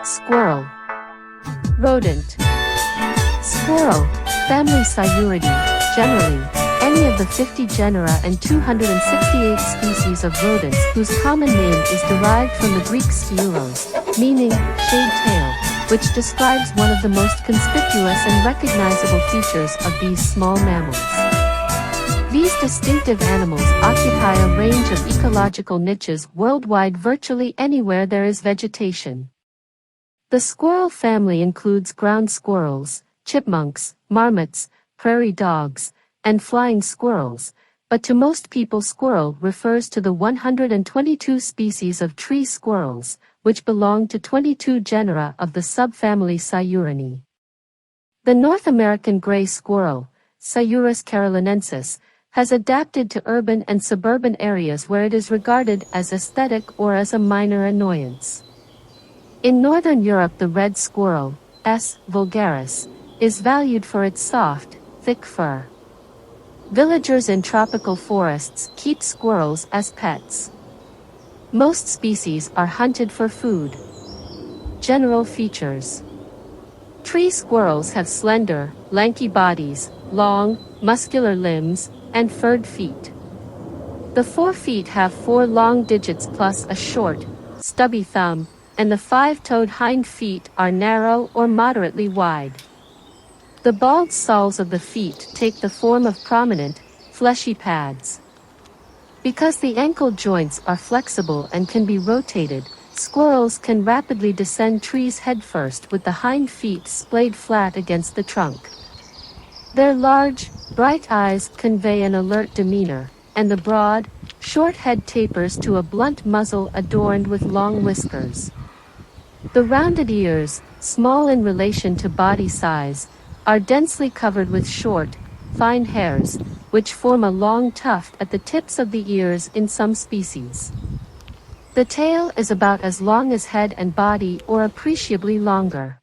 Squirrel. Rodent. Squirrel, family Sciuridae, generally, any of the 50 genera and 268 species of rodents whose common name is derived from the Greek sciuros, meaning shade tail, which describes one of the most conspicuous and recognizable features of these small mammals. These distinctive animals occupy a range of ecological niches worldwide virtually anywhere there is vegetation. The squirrel family includes ground squirrels, chipmunks, marmots, prairie dogs, and flying squirrels, but to most people squirrel refers to the 122 species of tree squirrels, which belong to 22 genera of the subfamily Sciurinae. The North American gray squirrel, Sciurus carolinensis, has adapted to urban and suburban areas where it is regarded as aesthetic or as a minor annoyance. In northern Europe the red squirrel, S. vulgaris, is valued for its soft, thick fur. Villagers in tropical forests keep squirrels as pets. Most species are hunted for food. General features. Tree squirrels have slender, lanky bodies, long, muscular limbs, and furred feet. The forefeet have 4 long digits plus a short, stubby thumb, and the 5-toed hind feet are narrow or moderately wide. The bald soles of the feet take the form of prominent, fleshy pads. Because the ankle joints are flexible and can be rotated, squirrels can rapidly descend trees headfirst with the hind feet splayed flat against the trunk. Their large, bright eyes convey an alert demeanor, and the broad, short head tapers to a blunt muzzle adorned with long whiskers. The rounded ears, small in relation to body size, are densely covered with short, fine hairs, which form a long tuft at the tips of the ears in some species. The tail is about as long as head and body or appreciably longer.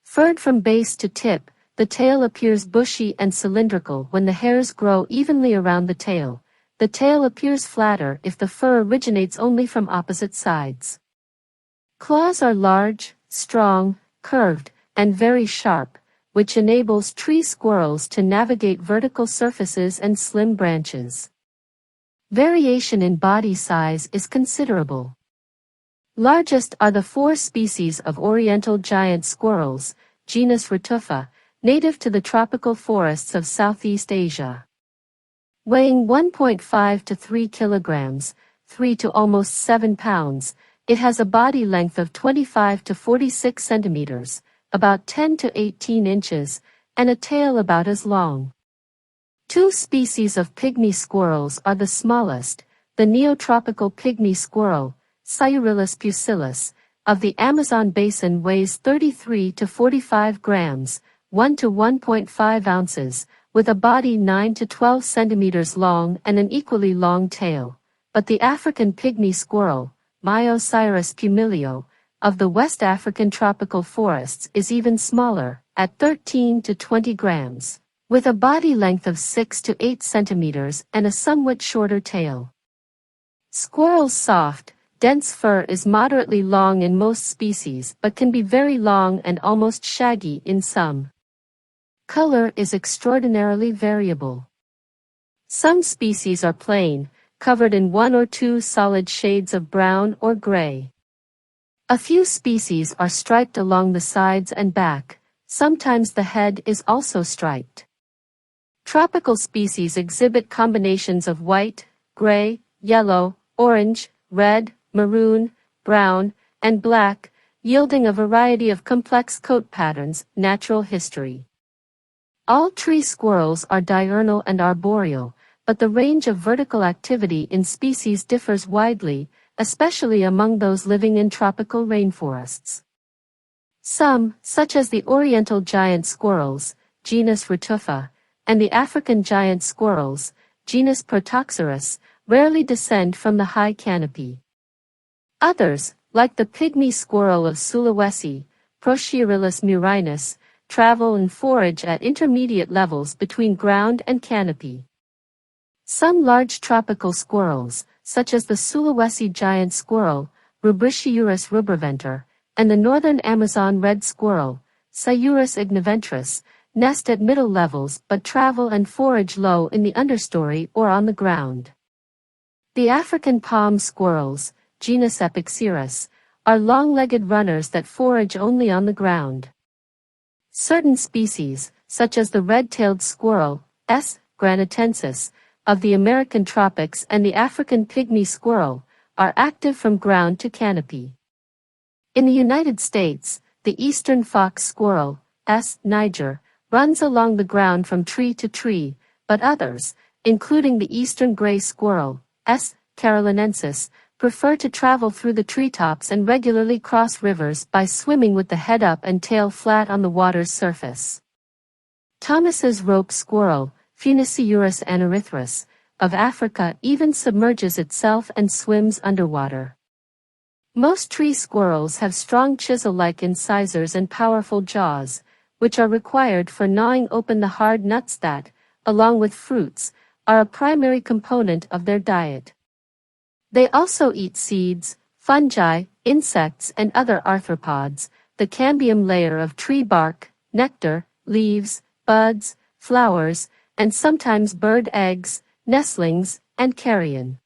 Furred from base to tip, the tail appears bushy and cylindrical when the hairs grow evenly around the tail. The tail appears flatter if the fur originates only from opposite sides. Claws are large, strong, curved, and very sharp, which enables tree squirrels to navigate vertical surfaces and slim branches. Variation in body size is considerable. Largest are the 4 species of oriental giant squirrels, genus Retufa, native to the tropical forests of Southeast Asia. Weighing 1.5 to 3 kilograms, 3 to almost 7 pounds, it has a body length of 25 to 46 centimeters, about 10 to 18 inches, and a tail about as long. 2 species of pygmy squirrels are the smallest, the neotropical pygmy squirrel, Sciurillus pusillus, of the Amazon basin weighs 33 to 45 grams, 1 to 1.5 ounces, with a body 9 to 12 centimeters long and an equally long tail, but the African pygmy squirrel, Myoceras pumilio, of the West African tropical forests is even smaller, at 13 to 20 grams, with a body length of 6 to 8 centimeters and a somewhat shorter tail. Squirrel's soft, dense fur is moderately long in most species but can be very long and almost shaggy in some. Color is extraordinarily variable. Some species are plain, covered in 1 or 2 solid shades of brown or gray. A few species are striped along the sides and back, sometimes the head is also striped. Tropical species exhibit combinations of white, gray, yellow, orange, red, maroon, brown, and black, yielding a variety of complex coat patterns. Natural history. All tree squirrels are diurnal and arboreal, but the range of vertical activity in species differs widely, especially among those living in tropical rainforests. Some, such as the oriental giant squirrels, genus Retufa, and the African giant squirrels, genus Protoxerus, rarely descend from the high canopy. Others, like the pygmy squirrel of Sulawesi, Prochiorillus murinus, travel and forage at intermediate levels between ground and canopy. Some large tropical squirrels, such as the Sulawesi giant squirrel, Rubriciurus rubriventer, and the northern Amazon red squirrel, Sciurus igniventris, nest at middle levels but travel and forage low in the understory or on the ground. The African palm squirrels, genus Epixerus, are long-legged runners that forage only on the ground. Certain species, such as the red-tailed squirrel, S. granitensis, of the American tropics and the African pygmy squirrel, are active from ground to canopy. In the United States, the eastern fox squirrel, S. niger, runs along the ground from tree to tree, but others, including the eastern gray squirrel, S. carolinensis, prefer to travel through the treetops and regularly cross rivers by swimming with the head up and tail flat on the water's surface. Thomas's rope squirrel, Phoenisciurus anerythrus, of Africa even submerges itself and swims underwater. Most tree squirrels have strong chisel-like incisors and powerful jaws, which are required for gnawing open the hard nuts that, along with fruits, are a primary component of their diet. They also eat seeds, fungi, insects and other arthropods, the cambium layer of tree bark, nectar, leaves, buds, flowers, and sometimes bird eggs, nestlings, and carrion.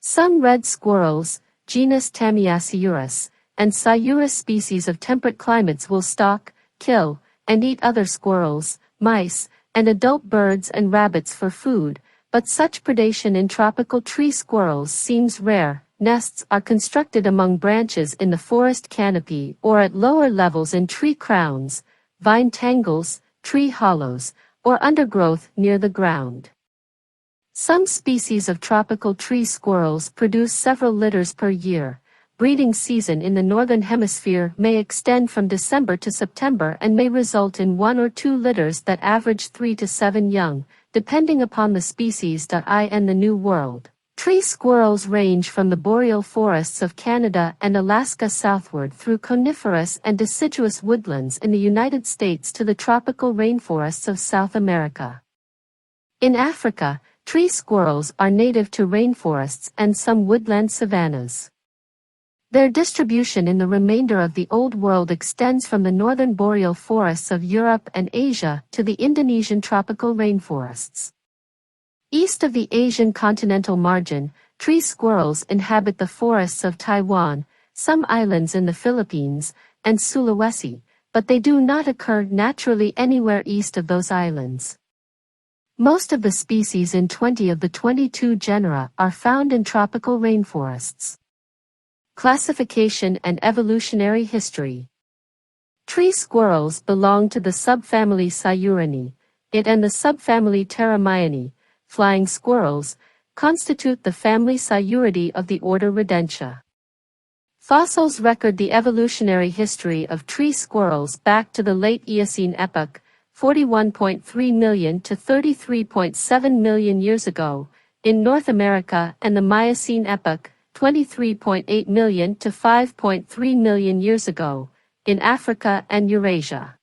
Some red squirrels, genus Tamiaceurus, and Sciurus species of temperate climates will stalk, kill, and eat other squirrels, mice, and adult birds and rabbits for food, but such predation in tropical tree squirrels seems rare. Nests are constructed among branches in the forest canopy or at lower levels in tree crowns, vine tangles, tree hollows, or undergrowth near the ground. Some species of tropical tree squirrels produce several litters per year. Breeding season in the northern hemisphere may extend from December to September and may result in 1 or 2 litters that average 3 to 7 young, depending upon the species. In the New World, tree squirrels range from the boreal forests of Canada and Alaska southward through coniferous and deciduous woodlands in the United States to the tropical rainforests of South America. In Africa, tree squirrels are native to rainforests and some woodland savannas. Their distribution in the remainder of the Old World extends from the northern boreal forests of Europe and Asia to the Indonesian tropical rainforests. East of the Asian continental margin, tree squirrels inhabit the forests of Taiwan, some islands in the Philippines, and Sulawesi, but they do not occur naturally anywhere east of those islands. Most of the species in 20 of the 22 genera are found in tropical rainforests. Classification and evolutionary history. Tree squirrels belong to the subfamily Sciurinae. It and the subfamily Pteromiinae, flying squirrels, constitute the family Sciuridae of the order Rodentia. Fossils record the evolutionary history of tree squirrels back to the late Eocene epoch, 41.3 million to 33.7 million years ago, in North America, and the Miocene epoch, 23.8 million to 5.3 million years ago, in Africa and Eurasia.